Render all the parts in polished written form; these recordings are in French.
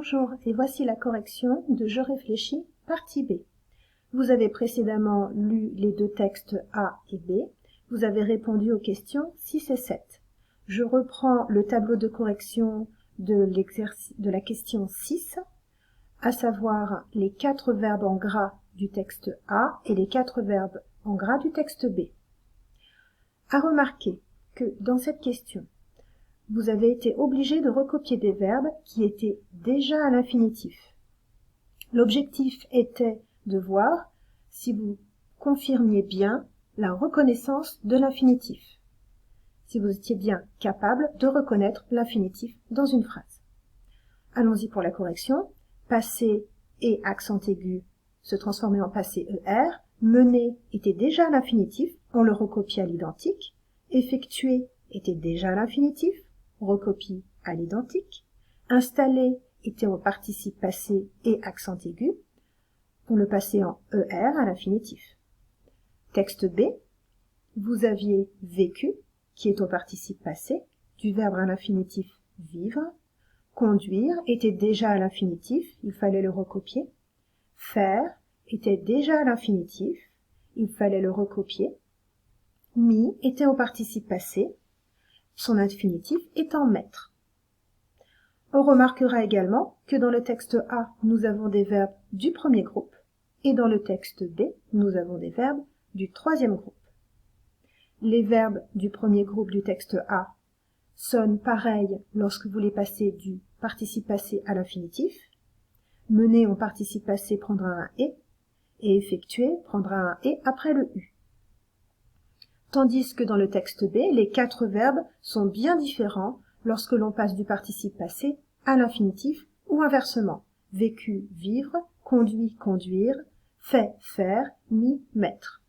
Bonjour, et voici la correction de Je réfléchis, partie B. Vous avez précédemment lu les deux textes A et B. Vous avez répondu aux questions 6 et 7. Je reprends le tableau de correction de la question 6, à savoir les 4 verbes en gras du texte A et les 4 verbes en gras du texte B. À remarquer que dans cette question, vous avez été obligé de recopier des verbes qui étaient déjà à l'infinitif. L'objectif était de voir si vous confirmiez bien la reconnaissance de l'infinitif, si vous étiez bien capable de reconnaître l'infinitif dans une phrase. Allons-y pour la correction. Passé et accent aigu se transformaient en passé ER. Mener était déjà à l'infinitif, on le recopie à l'identique. Effectuer était déjà à l'infinitif, recopie à l'identique. Installer était au participe passé et accent aigu, on le passait en ER à l'infinitif. Texte B, vous aviez vécu, qui est au participe passé, du verbe à l'infinitif vivre. Conduire était déjà à l'infinitif, il fallait le recopier. Faire était déjà à l'infinitif, il fallait le recopier. Mis était au participe passé, son infinitif étant maître. On remarquera également que dans le texte A, nous avons des verbes du premier groupe et dans le texte B, nous avons des verbes du troisième groupe. Les verbes du premier groupe du texte A sonnent pareil lorsque vous les passez du participe passé à l'infinitif. Mener en participe passé prendra un « et effectuer prendra un « et après le « u ». Tandis que dans le texte B, les 4 verbes sont bien différents lorsque l'on passe du participe passé à l'infinitif ou inversement. Vécu, vivre, conduit, conduire, fait, faire, mis, mettre.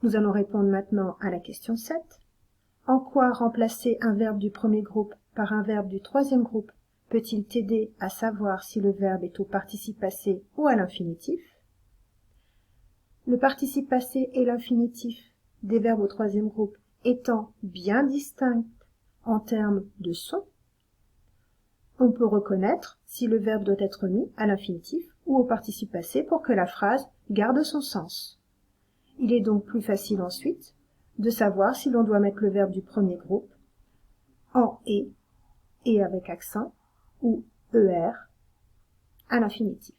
Nous allons répondre maintenant à la question 7. En quoi remplacer un verbe du premier groupe par un verbe du troisième groupe peut-il t'aider à savoir si le verbe est au participe passé ou à l'infinitif? Le participe passé et l'infinitif des verbes au troisième groupe étant bien distincts en termes de son, on peut reconnaître si le verbe doit être mis à l'infinitif ou au participe passé pour que la phrase garde son sens. Il est donc plus facile ensuite de savoir si l'on doit mettre le verbe du premier groupe en et avec accent ou ER à l'infinitif.